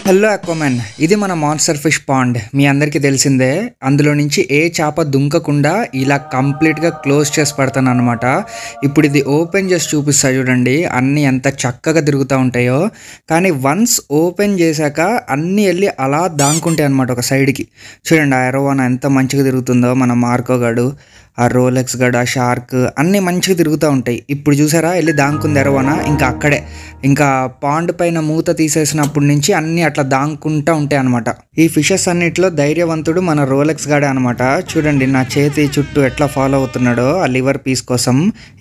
Hello అక్వామన్, ఇది మన monster fish pond. మీ అందరికీ తెలిసిందే. అందులో నుంచి ఏ చేప దుంకకుండా ఇలా కంప్లీట్గా క్లోజ్ చేసి పెడతాను అనమాట. ఇప్పుడు ఇది ఓపెన్ చేసి చూపిస్తా చూడండి, అన్నీ ఎంత చక్కగా తిరుగుతూ ఉంటాయో. కానీ వన్స్ ఓపెన్ చేశాక అన్నీ వెళ్ళి అలా దాంకుంటాయి అనమాట ఒక సైడ్కి. చూడండి ఆ ఎరోవానా ఎంత మంచిగా తిరుగుతుందో, మన మార్కో గాడు, ఆ రోలెక్స్ గడ్, ఆ షార్క్ అన్నీ మంచిగా తిరుగుతూ ఉంటాయి. ఇప్పుడు చూసారా వెళ్ళి దాంకుంది ఎరవనా, ఇంకా అక్కడే ఇంకా పాండ్ పైన మూత తీసేసినప్పటి నుంచి అన్నీ అట్లా దాంకుంటూ ఉంటాయి అనమాట. ఈ ఫిషెస్ అన్నిట్లో ధైర్యవంతుడు మన రోలెక్స్ గాడే అనమాట. చూడండి నా చేతి చుట్టూ ఎట్లా ఫాలో అవుతున్నాడో ఆ లివర్ పీస్ కోసం.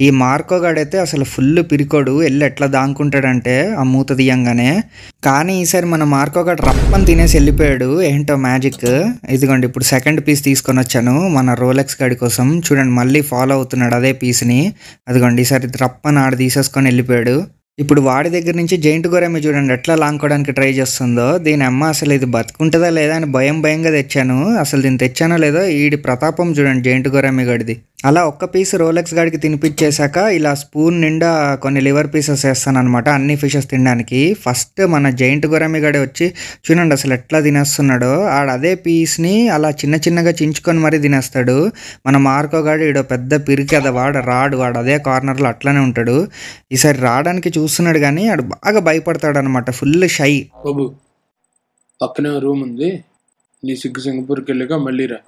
ఈ మార్కో గాడైతే అసలు ఫుల్ పిరికోడు, వెళ్ళి ఎట్లా దాంకుంటాడంటే ఆ మూత తీయంగానే. కానీ ఈసారి మన మార్కో గాడు రప్పని తినేసి వెళ్ళిపోయాడు. ఏంటో మ్యాజిక్. ఇదిగోండి ఇప్పుడు సెకండ్ పీస్ తీసుకొని వచ్చాను మన రోలెక్స్ గాడి కోసం. చూడండి మళ్ళీ ఫాలో అవుతున్నాడు అదే పీస్ని. అదిగోండి ఈసారి రప్పని ఆడ తీసేసుకొని వెళ్ళిపోయాడు. ఇప్పుడు వాడి దగ్గర నుంచి జైంట్ గొర్రెమి చూడండి ఎట్లా లాంకోవడానికి ట్రై చేస్తుందో. దీని అమ్మ అసలు ఇది బతుకుంటుందా లేదా అని భయంగా తెచ్చాను. అసలు దీన్ని తెచ్చానో లేదో. ఈడి ప్రతాపం చూడండి జైంట్ గొర్రెమి గడిది. అలా ఒక్క పీస్ రోలెక్స్ గాడికి తినిపించేశాక ఇలా స్పూన్ నిండా కొన్ని లివర్ పీసెస్ వేస్తాను అనమాట అన్ని ఫిషెస్ తినడానికి. ఫస్ట్ మన జైంట్ గొర్రెమి గడి వచ్చి చూడండి అసలు ఎట్లా తినేస్తున్నాడో. ఆడ అదే పీస్ని అలా చిన్నగా చించుకొని మరీ తినేస్తాడు. మన మార్కో గాడు ఈడో పెద్ద పిరికెద, వాడు అదే కార్నర్లో అట్లానే ఉంటాడు. ఈసారి రావడానికి చూస్తున్నాడు కానీ ఆడు బాగా భయపడతాడు అనమాట, ఫుల్ షై. బాబు పక్కనే రూమ్ ఉంది, నీ సింగపూర్కి వెళ్ళగా మళ్ళీ రా.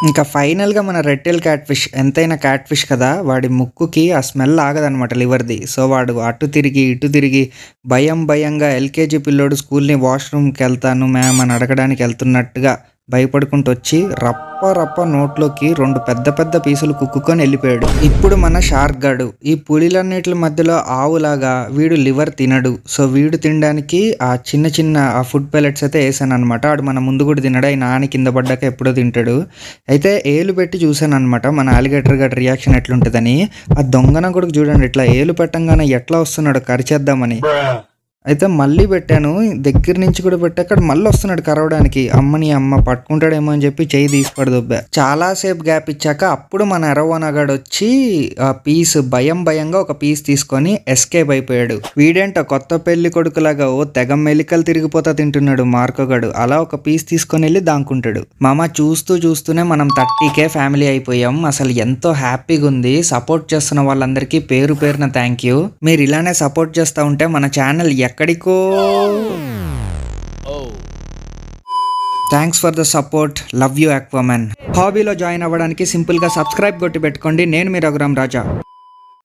ఇంకా ఫైనల్గా మన రెడ్ టైల్ క్యాట్ ఫిష్, ఎంతైనా క్యాట్ ఫిష్ కదా, వాడి ముక్కుకి ఆ స్మెల్ ఆగదనమాట లివర్ది. సో వాడు అటు తిరిగి ఇటు తిరిగి భయంగా ఎల్కేజీ పిల్లోడు స్కూల్ని వాష్రూమ్కి వెళ్తాను మ్యామ్ అని అడగడానికి వెళ్తున్నట్టుగా భయపడుకుంటూ వచ్చి రప్ప నోట్లోకి 2 పెద్ద పీసులు కుక్కుకొని వెళ్ళిపోయాడు. ఇప్పుడు మన షార్క్ గాడు ఈ పులిలన్నిటి మధ్యలో ఆవులాగా వీడు లివర్ తినడు. సో వీడు తినడానికి ఆ చిన్న ఆ ఫుడ్ పెల్లెట్స్ అయితే వేసాను అనమాట. ఆడు మన ముందు కూడా తినడు, ఆయన నాని కింద పడ్డాక ఎప్పుడో తింటాడు. అయితే ఏలు పెట్టి చూసాను అనమాట మన అలిగేటర్ గాడి రియాక్షన్ ఎట్లుంటుందని. ఆ దొంగన కూడా చూడండి ఇట్లా ఏలు పెట్టంగానే ఎట్లా వస్తున్నాడు కరిచేద్దామని. అయితే మళ్ళీ పెట్టాను, దగ్గర నుంచి కూడా పెట్టాక మళ్ళీ వస్తున్నాడు కరవడానికి. అమ్మ పట్టుకుంటాడేమో అని చెప్పి చేయి తీసి పడదొబ్బా. చాలాసేపు గ్యాప్ ఇచ్చాక అప్పుడు మన ఎరవనగాడు వచ్చి ఆ పీస్ భయంగా ఒక పీస్ తీసుకొని ఎస్కేప్ అయిపోయాడు. వీడేంట కొత్త పెళ్లి కొడుకులాగా ఓ తెగ మెలికలు తిరిగిపోతా తింటున్నాడు మార్కోగాడు. అలా ఒక పీస్ తీసుకొని వెళ్ళి దాంకుంటాడు. మామ చూస్తూనే మనం 30K ఫ్యామిలీ అయిపోయాం. అసలు ఎంతో హ్యాపీగా ఉంది. సపోర్ట్ చేస్తున్న వాళ్ళందరికీ పేరున థ్యాంక్ యూ. మీరు ఇలానే సపోర్ట్ చేస్తూ ఉంటే మన ఛానల్ ఎక్కడికో. Thanks for the support, love you Aquaman. హాబీలో జాయిన్ అవ్వడానికి సింపుల్గా సబ్స్క్రైబ్ కొట్టి పెట్టుకోండి. నేను మీ రఘురామ్ రాజా.